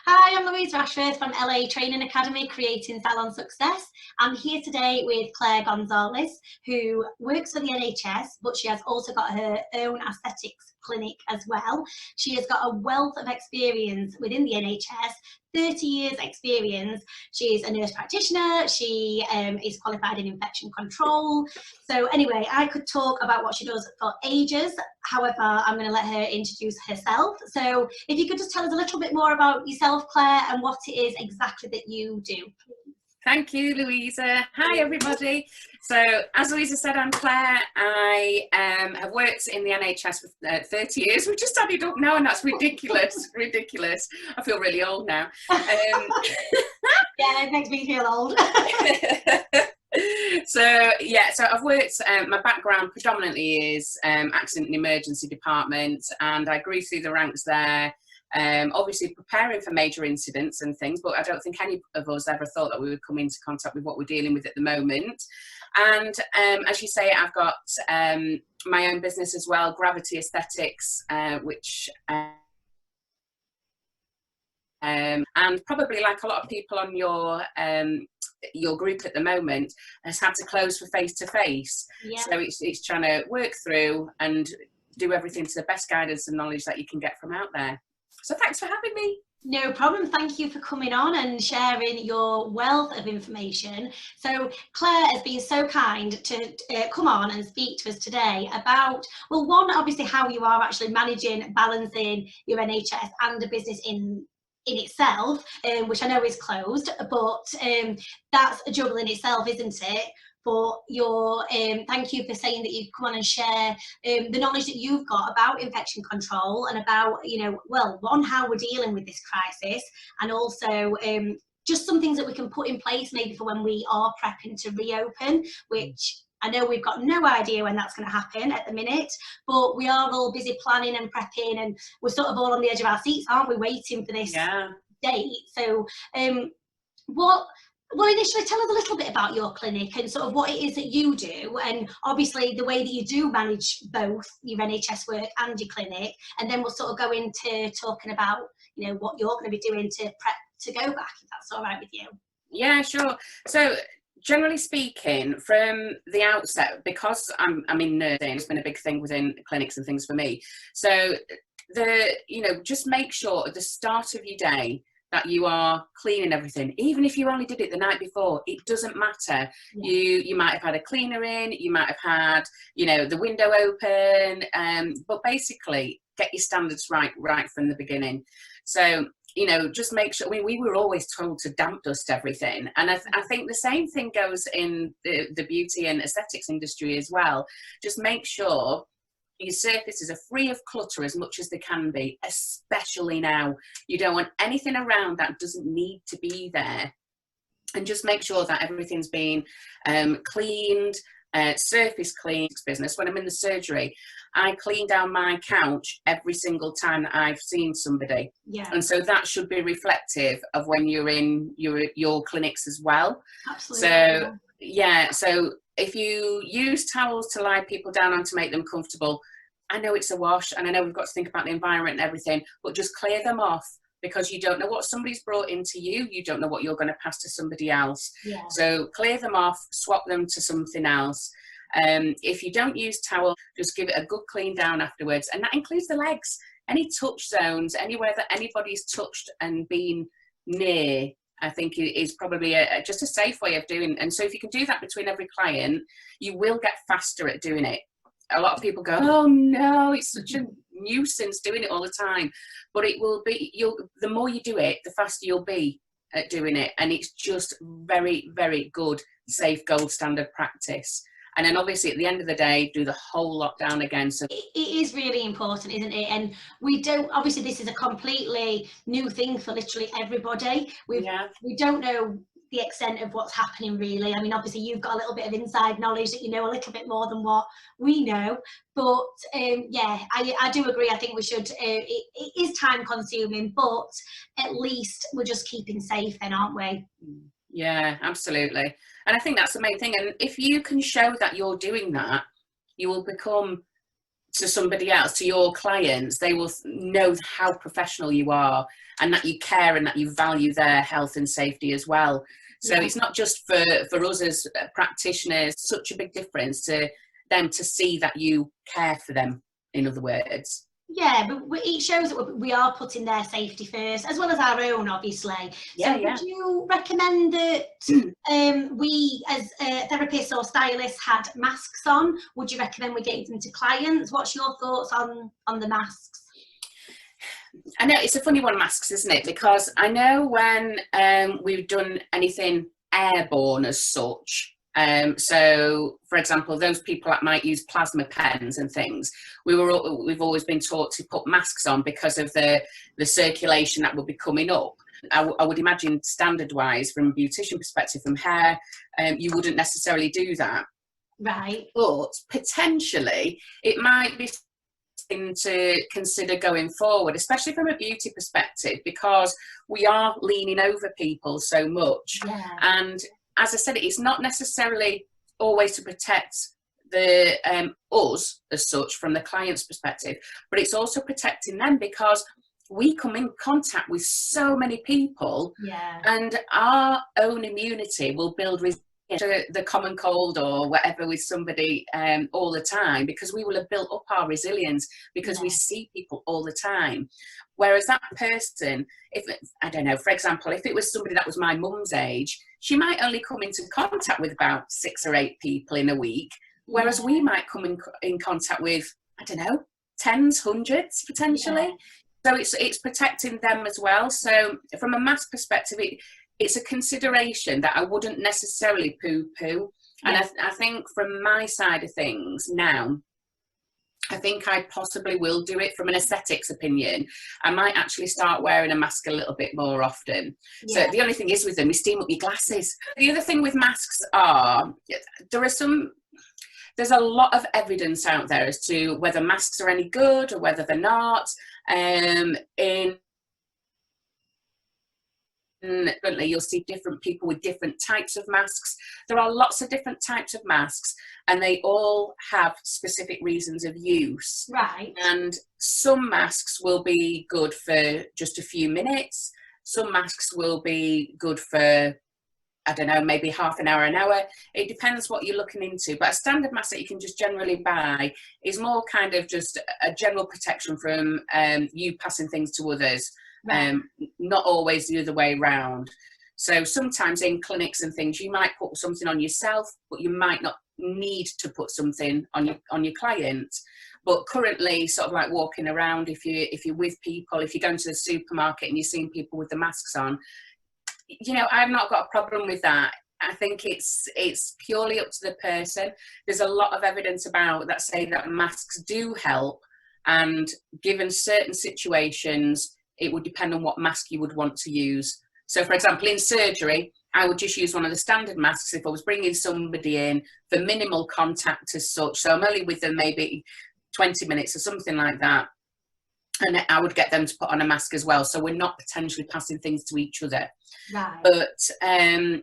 Hi, I'm Louise Rashford from LA Training Academy, Creating Salon Success. I'm here today with Clare Gonzalez, who works for the NHS, but she has also got her own aesthetics clinic as well. She has got a wealth of experience within the NHS, 30 years experience. She's a nurse practitioner. She is qualified in infection control. So anyway, I could talk about what she does for ages. However, I'm going to let her introduce herself. So if you could just tell us a little bit more about yourself, Clare, and what it is exactly that you do. Thank you, Louisa. Hi, everybody. So, as Louisa said, I'm Clare. I have worked in the NHS for 30 years. We've just added up now, and that's ridiculous. Ridiculous. I feel really old now. Yeah, it makes me feel old. So I've worked, my background predominantly is accident and emergency department, and I grew through the ranks there. Obviously preparing for major incidents and things, but I don't think any of us ever thought that we would come into contact with what we're dealing with at the moment. And as you say, I've got my own business as well, Gravity Aesthetics, which and probably like a lot of people on your group at the moment has had to close for face-to-face. Yeah. So it's trying to work through and do everything to the best guidance and knowledge that you can get from out there. So thanks for having me. No problem. Thank you for coming on and sharing your wealth of information. So Clare has been so kind to come on and speak to us today about, well, one, obviously how you are actually managing, balancing your NHS and a business in itself, which I know is closed, but that's a juggle in itself, isn't it? But thank you for saying that you've come on and share the knowledge that you've got about infection control and about, well, one, how we're dealing with this crisis, and also just some things that we can put in place maybe for when we are prepping to reopen, which I know we've got no idea when that's going to happen at the minute, but we are all busy planning and prepping, and we're sort of all on the edge of our seats, aren't we, waiting for this date. So well, initially, tell us a little bit about your clinic and sort of what it is that you do, and obviously the way that you do manage both your NHS work and your clinic, and then we'll sort of go into talking about, what you're going to be doing to prep to go back, if that's all right with you. Yeah, sure. So generally speaking, from the outset, because I'm in nursing, it's been a big thing within clinics and things for me. So just make sure at the start of your day that you are cleaning everything, even if you only did it the night before, it doesn't matter. Yeah. You might have had a cleaner in, you might have had, the window open, but basically get your standards right from the beginning. So, just make sure, we were always told to damp dust everything. And I think the same thing goes in the beauty and aesthetics industry as well. Just make sure your surfaces are free of clutter as much as they can be, especially now. You don't want anything around that doesn't need to be there. And just make sure that everything's been cleaned, surface cleaned. Business. When I'm in the surgery, I clean down my couch every single time that I've seen somebody. Yeah. And so that should be reflective of when you're in your clinics as well. Absolutely. So if you use towels to lie people down on to make them comfortable, I know it's a wash, and I know we've got to think about the environment and everything, but just clear them off, because you don't know what somebody's brought into you. You don't know what you're going to pass to somebody else. Yeah. So clear them off, swap them to something else. If you don't use towel, just give it a good clean down afterwards. And that includes the legs. Any touch zones, anywhere that anybody's touched and been near, I think is probably just a safe way of doing it. And so if you can do that between every client, you will get faster at doing it. A lot of people go, oh no, it's such a nuisance doing it all the time. But it will be, the more you do it, the faster you'll be at doing it. And it's just very, very good, safe, gold standard practice. And then obviously at the end of the day, do the whole lockdown again. So it is really important, isn't it? And we don't, obviously this is a completely new thing for literally everybody. We don't know the extent of what's happening really. I mean, obviously you've got a little bit of inside knowledge that you know a little bit more than what we know, but I do agree. I think we should, it is time consuming, but at least we're just keeping safe then, aren't we? Yeah, absolutely. And I think that's the main thing. And if you can show that you're doing that, you will become to somebody else, to your clients, they will know how professional you are and that you care and that you value their health and safety as well. So it's not just for us as practitioners, such a big difference to them to see that you care for them, in other words. Yeah, but it shows that we are putting their safety first, as well as our own, obviously. Yeah, so would you recommend that we, as therapists or stylists, had masks on? Would you recommend we gave them to clients? What's your thoughts on the masks? I know it's a funny one, masks, isn't it? Because I know when we've done anything airborne as such, so for example, those people that might use plasma pens and things, we've always been taught to put masks on because of the circulation that will be coming up. I would imagine standard wise, from a beautician perspective, from hair, you wouldn't necessarily do that. Right. But potentially it might be something to consider going forward, especially from a beauty perspective, because we are leaning over people so much. Yeah. And as I said, it's not necessarily always to protect the us as such from the client's perspective, but it's also protecting them because we come in contact with so many people, and our own immunity will build resilience to the common cold or whatever with somebody all the time, because we will have built up our resilience because we see people all the time. Whereas that person, if I don't know, for example, if it was somebody that was my mum's age, she might only come into contact with about 6 or 8 people in a week, whereas we might come in contact with, I don't know, tens, hundreds potentially. So it's protecting them as well. So from a mask perspective, it's a consideration that I wouldn't necessarily poo-poo. And I think from my side of things now, I think I possibly will do it from an aesthetics opinion. I might actually start wearing a mask a little bit more often. So the only thing is with them, you steam up your glasses. The other thing with masks are, there's a lot of evidence out there as to whether masks are any good or whether they're not. Currently, you'll see different people with different types of masks. There are lots of different types of masks, and they all have specific reasons of use. Right. And some masks will be good for just a few minutes. Some masks will be good for, I don't know, maybe half an hour, an hour. It depends what you're looking into. But a standard mask that you can just generally buy is more kind of just a general protection from you passing things to others. Right. Not always the other way round. So sometimes in clinics and things, you might put something on yourself, but you might not need to put something on your client. But currently, sort of like walking around, if you're with people, if you're going to the supermarket and you're seeing people with the masks on, you know, I've not got a problem with that. I think it's purely up to the person. There's a lot of evidence about that say that masks do help, and given certain situations, it would depend on what mask you would want to use. So for example, in surgery, I would just use one of the standard masks if I was bringing somebody in for minimal contact as such. So I'm only with them maybe 20 minutes or something like that. And I would get them to put on a mask as well. So we're not potentially passing things to each other. Right. But in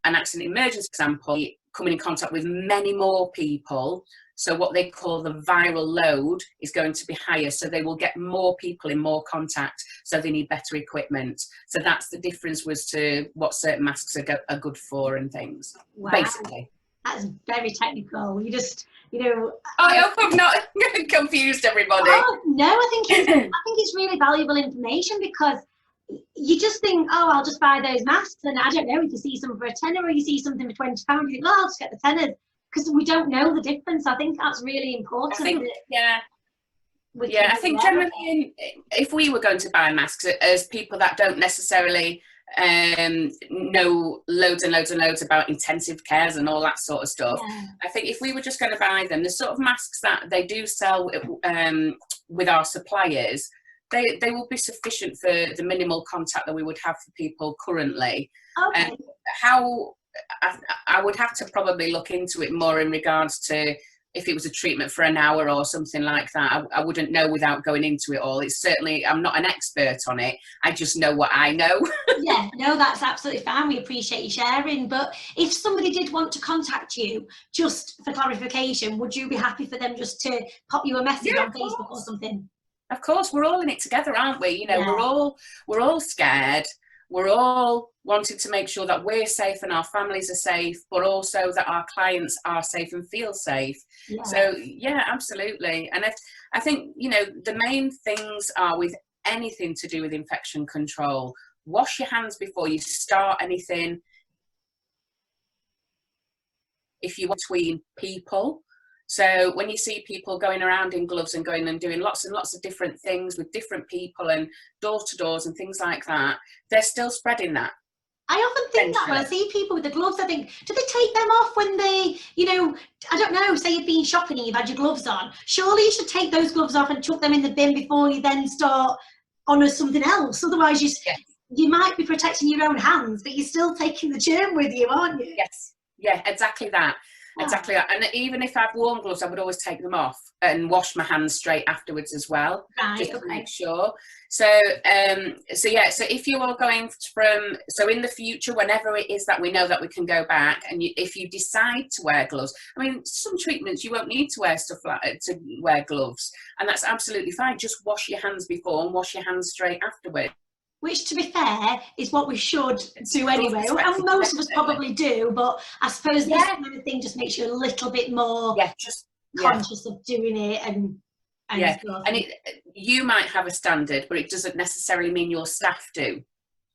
an accident emergency example, coming in contact with many more people, so what they call the viral load is going to be higher, so they will get more people in more contact, so they need better equipment. So that's the difference as to what certain masks are good for and things. Wow. Basically. That's very technical. You just, you know. I hope I've not confused everybody. Oh no, I think it's really valuable information, because you just think, oh, I'll just buy those masks, and I don't know, if you see some for a tenner or you see something for £20, you think, oh, I'll just get the tenner, because we don't know the difference. I think that's really important. I think generally, if we were going to buy masks as people that don't necessarily know loads and loads and loads about intensive cares and all that sort of stuff, I think if we were just going to buy them, the sort of masks that they do sell with our suppliers, they will be sufficient for the minimal contact that we would have for people currently. Okay. How I would have to probably look into it more in regards to if it was a treatment for an hour or something like that. I wouldn't know without going into it all. It's certainly, I'm not an expert on it. I just know what I know. Yeah, no, that's absolutely fine. We appreciate you sharing. But if somebody did want to contact you, just for clarification, would you be happy for them just to pop you a message on Facebook or something? Of course, we're all in it together, aren't we? You know, Yeah. we're all scared. We're all wanting to make sure that we're safe and our families are safe, but also that our clients are safe and feel safe. Yeah. So yeah, absolutely. And I think, you know, the main things are with anything to do with infection control. Wash your hands before you start anything. If you want between people. So when you see people going around in gloves and going and doing lots and lots of different things with different people and door to doors and things like that, they're still spreading that. I often think that when I see people with the gloves, I think, do they take them off when they, you know, I don't know, say you've been shopping and you've had your gloves on. Surely you should take those gloves off and chuck them in the bin before you then start on something else. Otherwise, you might be protecting your own hands, but you're still taking the germ with you, aren't you? Yes, yeah, exactly that. Exactly that. And even if I've worn gloves, I would always take them off and wash my hands straight afterwards as well, just to make sure. So yeah, so if you are going from, so in the future, whenever it is that we know that we can go back, and if you decide to wear gloves, I mean, some treatments you won't need to wear stuff like to wear gloves, and that's absolutely fine. Just wash your hands before and wash your hands straight afterwards. Which, to be fair, is what we should do anyway. And most of us probably do, but I suppose this kind of thing just makes you a little bit more conscious of doing it and stuff. And you might have a standard, but it doesn't necessarily mean your staff do.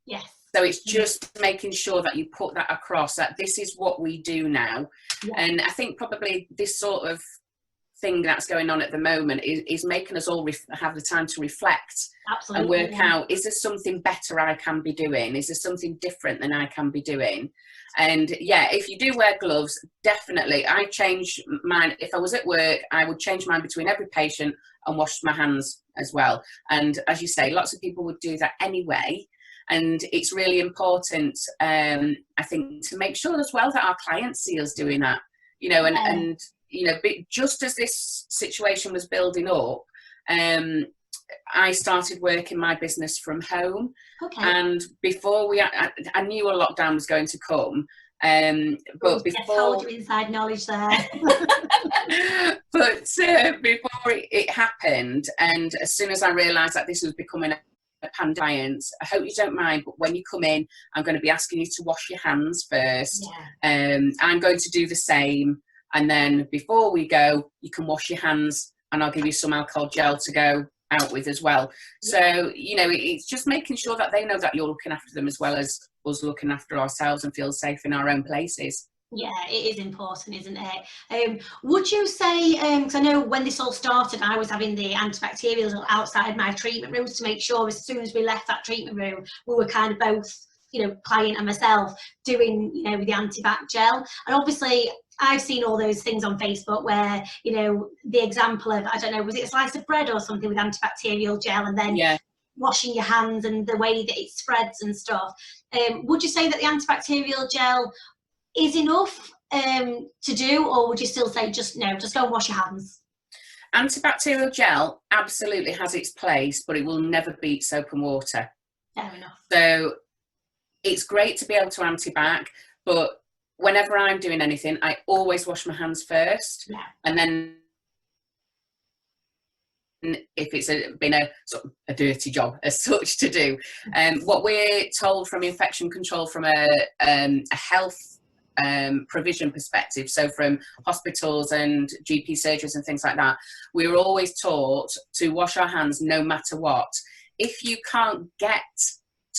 Yes. So it's just making sure that you put that across, that this is what we do now. Yeah. And I think probably this sort of thing that's going on at the moment is making us all have the time to reflect. Absolutely, and work out, is there something better I can be doing? Is there something different than I can be doing? And yeah, if you do wear gloves, definitely, I change mine. If I was at work, I would change mine between every patient and wash my hands as well. And as you say, lots of people would do that anyway. And it's really important, I think, to make sure as well that our clients see us doing that, you know, and you know, just as this situation was building up, I started working my business from home. Okay. And before I knew a lockdown was going to come. But before, told you inside knowledge there. but before it happened, and as soon as I realised that this was becoming a pandemic, I hope you don't mind, but when you come in, I'm going to be asking you to wash your hands first. Yeah. I'm going to do the same. And then before we go, you can wash your hands, and I'll give you some alcohol gel to go out with as well. So, you know, it's just making sure that they know that you're looking after them as well as us looking after ourselves and feel safe in our own places. Yeah, it is important, isn't it? Would you say, because I know when this all started, I was having the antibacterials outside my treatment rooms to make sure as soon as we left that treatment room, we were kind of both, you know, client and myself, doing, you know, the antibac gel. And obviously, I've seen all those things on Facebook where, you know, the example of, I don't know, was it a slice of bread or something with antibacterial gel, and then washing your hands and the way that it spreads and stuff. Would you say that the antibacterial gel is enough to do, or would you still say just go and wash your hands? Antibacterial gel absolutely has its place, but it will never beat soap and water. Fair enough. So it's great to be able to antibac, but whenever I'm doing anything, I always wash my hands first, and then if it's been a sort of a dirty job as such to do. What we're told from infection control, from a health provision perspective, so from hospitals and GP surgeries and things like that, we're always taught to wash our hands no matter what. If you can't get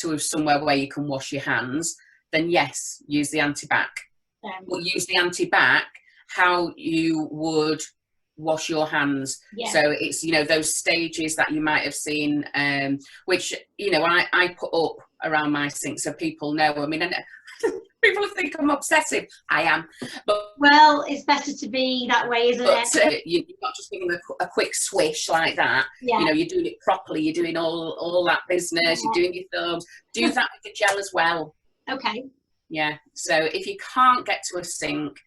to somewhere where you can wash your hands, then yes, use the antibac. But use the antibac how you would wash your hands. So it's, you know, those stages that you might have seen, which, you know, I put up around my sink so people know. I mean, people think I'm obsessive. I am. But well, it's better to be that way, isn't it? You're not just giving a quick swish like that. You know, you're doing it properly. You're doing all that business. You're doing your thumbs. Do that with the gel as well. Okay. Yeah, so if you can't get to a sink,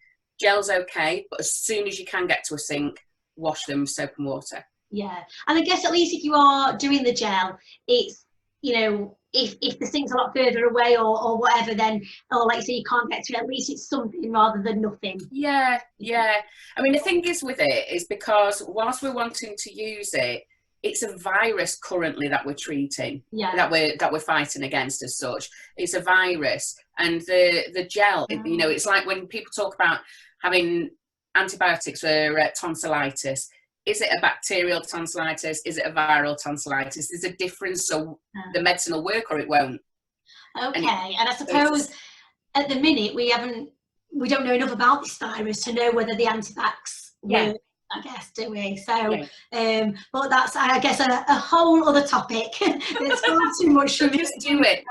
Gel's okay, but as soon as you can get to a sink, wash them with soap and water. Yeah, and I guess at least if you are doing the gel, it's, you know, if the sink's a lot further away or whatever, then, or like you say, you can't get to it, at least it's something rather than nothing. Yeah, yeah. I mean, the thing is with it is because whilst we're wanting to use it, it's a virus currently that we're treating, Yeah. that we're fighting against as such. It's a virus, and the gel, you know, it's like when people talk about having antibiotics for tonsillitis. Is it a bacterial tonsillitis? Is it a viral tonsillitis? There's a difference, so the medicine will work or it won't. Okay, and I suppose at the minute we don't know enough about this virus to know whether the anti-vax work, I guess, do we? So, but that's, I guess, a whole other topic. It's far too much for me. Just do it.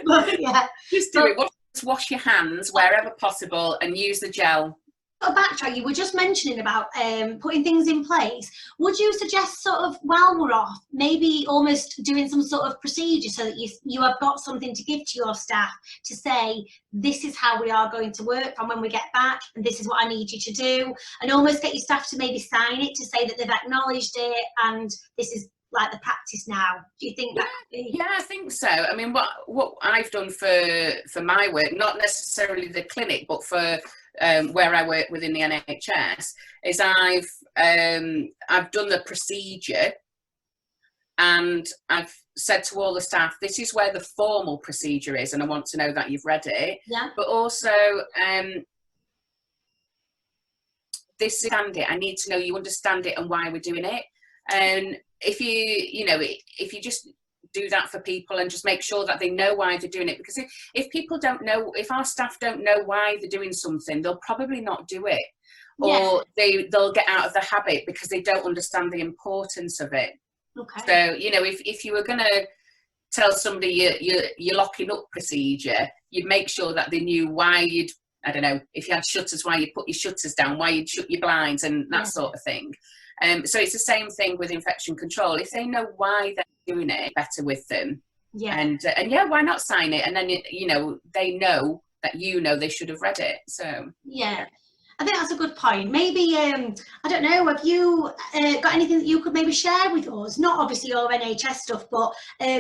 But, yeah. Just do it. Wash your hands wherever possible and use the gel. Backtrack, you were just mentioning about putting things in place. Would you suggest sort of while we're off, maybe almost doing some sort of procedure so that you have got something to give to your staff to say, this is how we are going to work from when we get back, and this is what I need you to do, and almost get your staff to maybe sign it to say that they've acknowledged it and this is like the practice now. Do you think that could be? Yeah, I think so. I mean, what I've done for my work, not necessarily the clinic, but for where I work within the NHS, is I've done the procedure, and I've said to all the staff, this is where the formal procedure is, and I want to know that you've read it. Yeah. But also, this is it. I need to know you understand it and why we're doing it. And if you just do that for people and just make sure that they know why they're doing it, because if people don't know, if our staff don't know why they're doing something, they'll probably not do it, or they'll get out of the habit because they don't understand the importance of it. Okay. So, you know, if you were going to tell somebody your locking up procedure, you'd make sure that they knew why you'd, I don't know, if you had shutters, why you put your shutters down, why you'd shut your blinds and that sort of thing. So it's the same thing with infection control. If they know why they're doing it, better with them. Yeah. And why not sign it? And then, you know, they know that, you know, they should have read it. So yeah, I think that's a good point. Maybe I don't know, have you got anything that you could maybe share with us? Not obviously your NHS stuff, but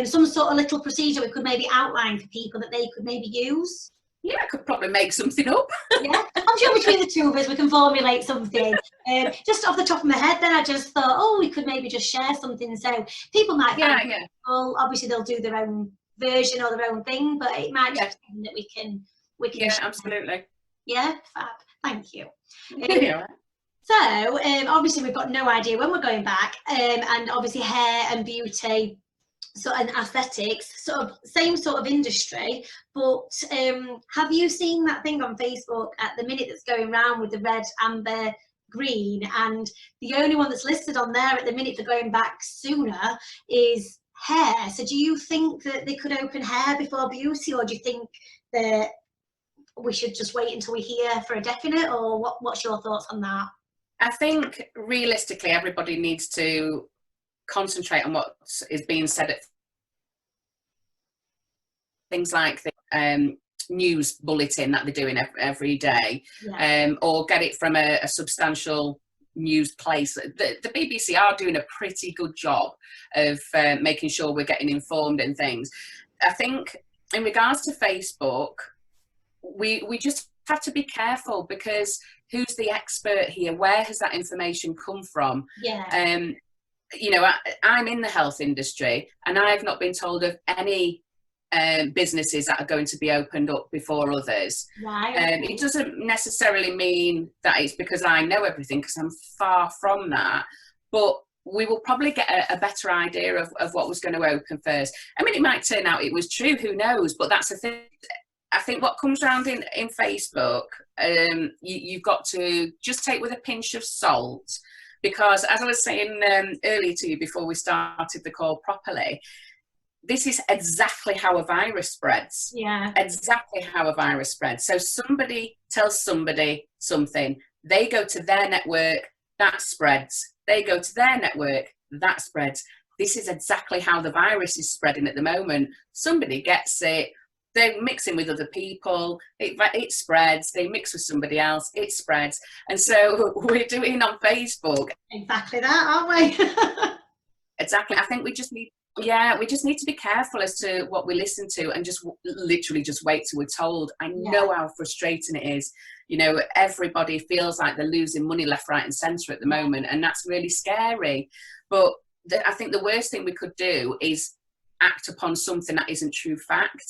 some sort of little procedure we could maybe outline for people that they could maybe use. Yeah, I could probably make something up. Yeah, I'm sure between the two of us we can formulate something. Just off the top of my head, then I just thought, oh, we could maybe just share something. So people might find well, obviously they'll do their own version or their own thing, but it might be something that we can share. Absolutely. Yeah, fab. Thank you. So obviously we've got no idea when we're going back, and obviously hair and beauty, and aesthetics, sort of same sort of industry, but have you seen that thing on Facebook at the minute that's going around with the red, amber, green, and the only one that's listed on there at the minute for going back sooner is hair? So do you think that they could open hair before beauty, or do you think that we should just wait until we hear for a definite, or what's your thoughts on that? I think realistically everybody needs to concentrate on what is being said at things like the news bulletin that they're doing every day, or get it from a substantial news place. The BBC are doing a pretty good job of making sure we're getting informed in things. I think in regards to Facebook, we just have to be careful, because who's the expert here? Where has that information come from? You know, I'm in the health industry, and I've not been told of any businesses that are going to be opened up before others. It doesn't necessarily mean that it's because I know everything, because I'm far from that, but we will probably get a better idea of what was going to open first. I mean, it might turn out it was true, who knows, but that's the thing. I think what comes around in Facebook, you've got to just take with a pinch of salt, because as I was saying earlier to you before we started the call properly, this is exactly how a virus spreads. Exactly how a virus spreads. So somebody tells somebody something, they go to their network, that spreads. They go to their network, that spreads. This is exactly how the virus is spreading at the moment. Somebody gets it, they're mixing with other people, it spreads, they mix with somebody else, it spreads. And so we're doing on Facebook exactly that, aren't we? exactly. I think we just need to be careful as to what we listen to, and just literally just wait till we're told. I know how frustrating it is. You know, everybody feels like they're losing money left, right and centre at the moment, and that's really scary. But I think the worst thing we could do is act upon something that isn't true fact.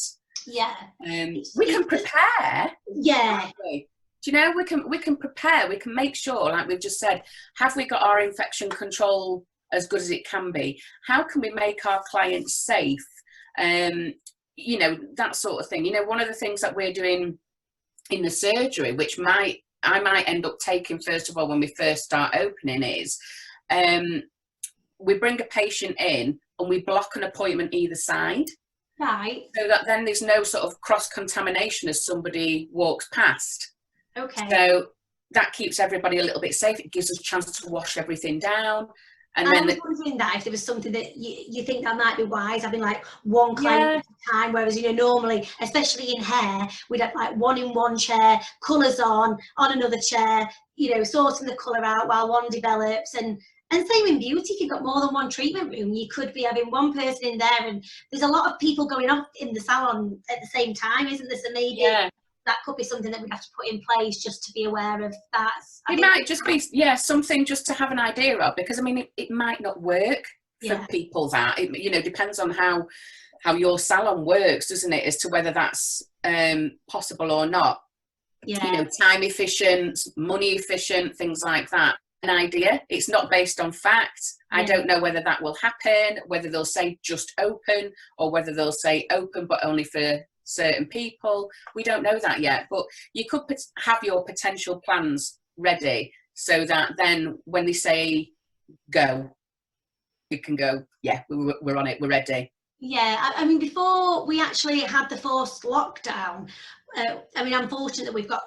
Yeah. We can prepare. Yeah. Do you know, we can prepare, we can make sure, like we've just said, have we got our infection control as good as it can be? How can we make our clients safe? You know, that sort of thing. You know, one of the things that we're doing in the surgery, which I might end up taking first of all when we first start opening, is we bring a patient in and we block an appointment either side. Right. So that then there's no sort of cross-contamination as somebody walks past. Okay. So that keeps everybody a little bit safe. It gives us a chance to wash everything down. And I then was wondering that if there was something that you think that might be wise, having like one client at a time, whereas, you know, normally, especially in hair, we'd have like one in one chair, colours on another chair, you know, sorting the colour out while one develops. And same in beauty, if you've got more than one treatment room, you could be having one person in there, and there's a lot of people going off in the salon at the same time, isn't there? So maybe that could be something that we'd have to put in place just to be aware of that. It might just be, something just to have an idea of, because I mean, it might not work for people. That it, you know, depends on how your salon works, doesn't it, as to whether that's possible or not. You know, time efficient, money efficient, things like that. An idea. It's not based on fact. I don't know whether that will happen, whether they'll say just open, or whether they'll say open but only for certain people. We don't know that yet, but you could have your potential plans ready, so that then when they say go, you can go, we're on it, we're ready. I mean, before we actually had the forced lockdown, I mean, I'm fortunate that we've got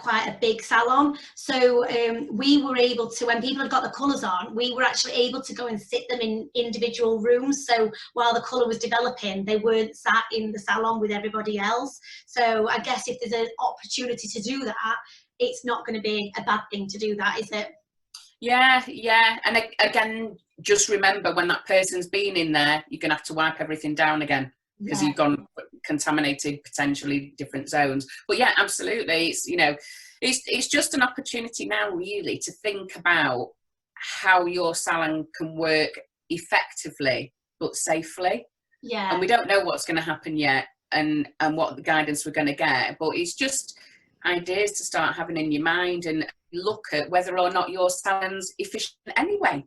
quite a big salon, so we were able to, when people had got the colours on, we were actually able to go and sit them in individual rooms. So while the colour was developing, they weren't sat in the salon with everybody else. So I guess if there's an opportunity to do that, it's not going to be a bad thing to do that, is it? Yeah. And again, just remember, when that person's been in there, you're going to have to wipe everything down again, because you've gone contaminated potentially different zones. But yeah, absolutely. It's, you know, it's just an opportunity now really to think about how your salon can work effectively but safely. Yeah. And we don't know what's going to happen yet, and what the guidance we're going to get, but it's just ideas to start having in your mind, and look at whether or not your salon's efficient anyway.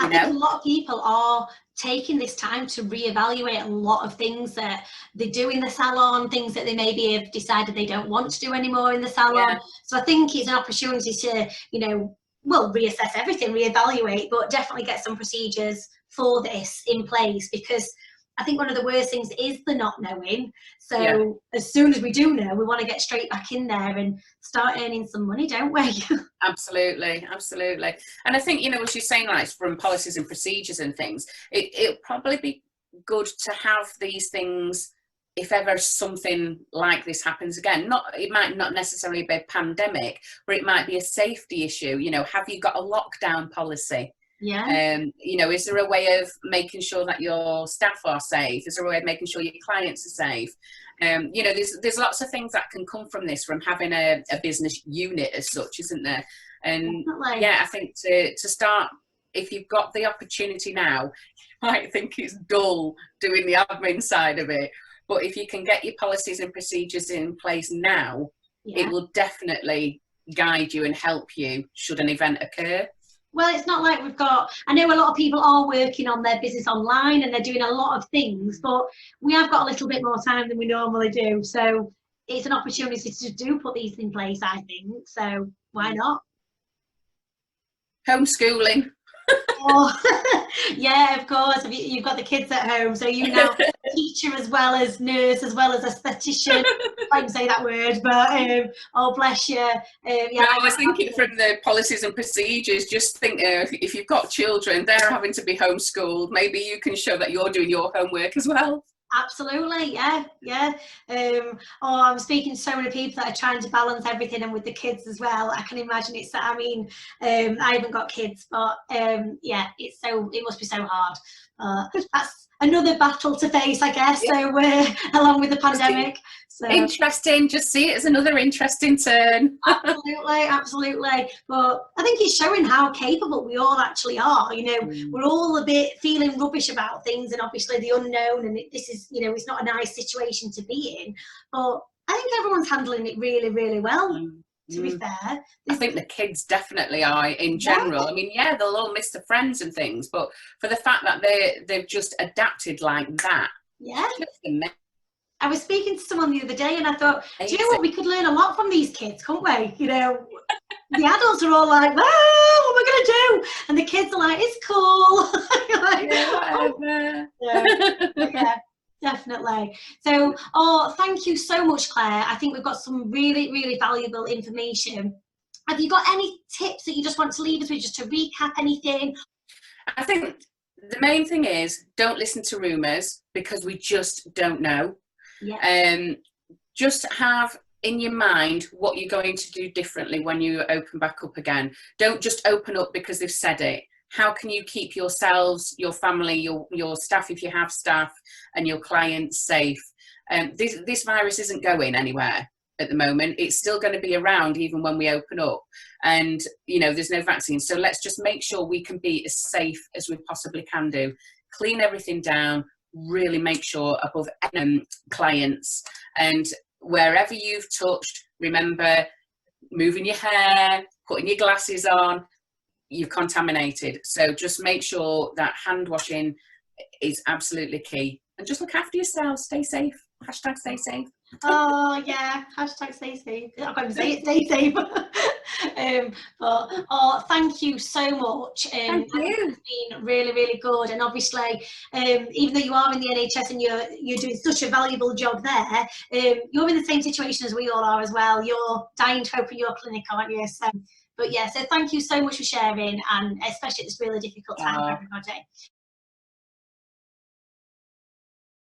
I think a lot of people are taking this time to reevaluate a lot of things that they do in the salon, things that they maybe have decided they don't want to do anymore in the salon. So I think it's an opportunity to, you know, well, reassess everything, reevaluate, but definitely get some procedures for this in place, because I think one of the worst things is the not knowing. So as soon as we do know, we want to get straight back in there and start earning some money, don't we? Absolutely. And I think, you know, as you're saying, like from policies and procedures and things, it'll probably be good to have these things if ever something like this happens again. It might not necessarily be a pandemic, but it might be a safety issue. You know, have you got a lockdown policy? You know, is there a way of making sure that your staff are safe? Is there a way of making sure your clients are safe? You know, there's lots of things that can come from this, from having a business unit as such, isn't there? And I think to start, if you've got the opportunity now, you might think it's dull doing the admin side of it, but if you can get your policies and procedures in place now, it will definitely guide you and help you should an event occur. Well, it's not like we've got, I know a lot of people are working on their business online and they're doing a lot of things, but we have got a little bit more time than we normally do. So it's an opportunity to do put these in place, I think. So why not? Homeschooling. Oh, yeah, of course. You've got the kids at home, so you now teacher as well as nurse as well as aesthetician. I can say that word, but oh bless you. I was thinking from the policies and procedures, just think if you've got children, they're having to be homeschooled, maybe you can show that you're doing your homework as well. Absolutely, yeah, yeah. Oh, I'm speaking to so many people that are trying to balance everything, and with the kids as well. I can imagine it's. I mean, I haven't got kids, but yeah, it must be so hard. That's another battle to face, I guess. Yeah. So along with the pandemic. So Interesting. Just see it as another interesting turn. absolutely, absolutely. But I think it's showing how capable we all actually are. You know, we're all a bit feeling rubbish about things, and obviously the unknown. And this is, you know, it's not a nice situation to be in. But I think everyone's handling it really, really well. To be fair, I think the kids definitely are in general. I mean, yeah, they'll all miss their friends and things, but for the fact that they've just adapted like that, yeah. just amazing. I was speaking to someone the other day, and I thought, do you know what? We could learn a lot from these kids, couldn't we? You know, the adults are all like, "Wow, what am I going to do?" And the kids are like, "It's cool." Like, yeah, whatever. yeah, definitely. So, oh, thank you so much, Claire. I think we've got some really, really valuable information. Have you got any tips that you just want to leave us with, just to recap anything? I think the main thing is, don't listen to rumours, because we just don't know. Yeah. Just have in your mind what you're going to do differently when you open back up again. Don't just open up because they've said it. How can you keep yourselves, your family, your staff, if you have staff, and your clients safe? This virus isn't going anywhere at the moment. It's still going to be around even when we open up, and you know, there's no vaccine. So let's just make sure we can be as safe as we possibly can do. Clean everything down, really make sure above clients, and wherever you've touched, remember moving your hair, putting your glasses on, you've contaminated. So just make sure that hand washing is absolutely key, and just look after yourselves. Stay safe. Hashtag stay safe. Oh yeah, hashtag stay safe. I can't even say it, stay safe. But oh, thank you so much. Thank you. It's been really, really good. And obviously, even though you are in the NHS and you're doing such a valuable job there, you're in the same situation as we all are as well. You're dying to open your clinic, aren't you? So, but yeah, so thank you so much for sharing, and especially at this really difficult time for everybody.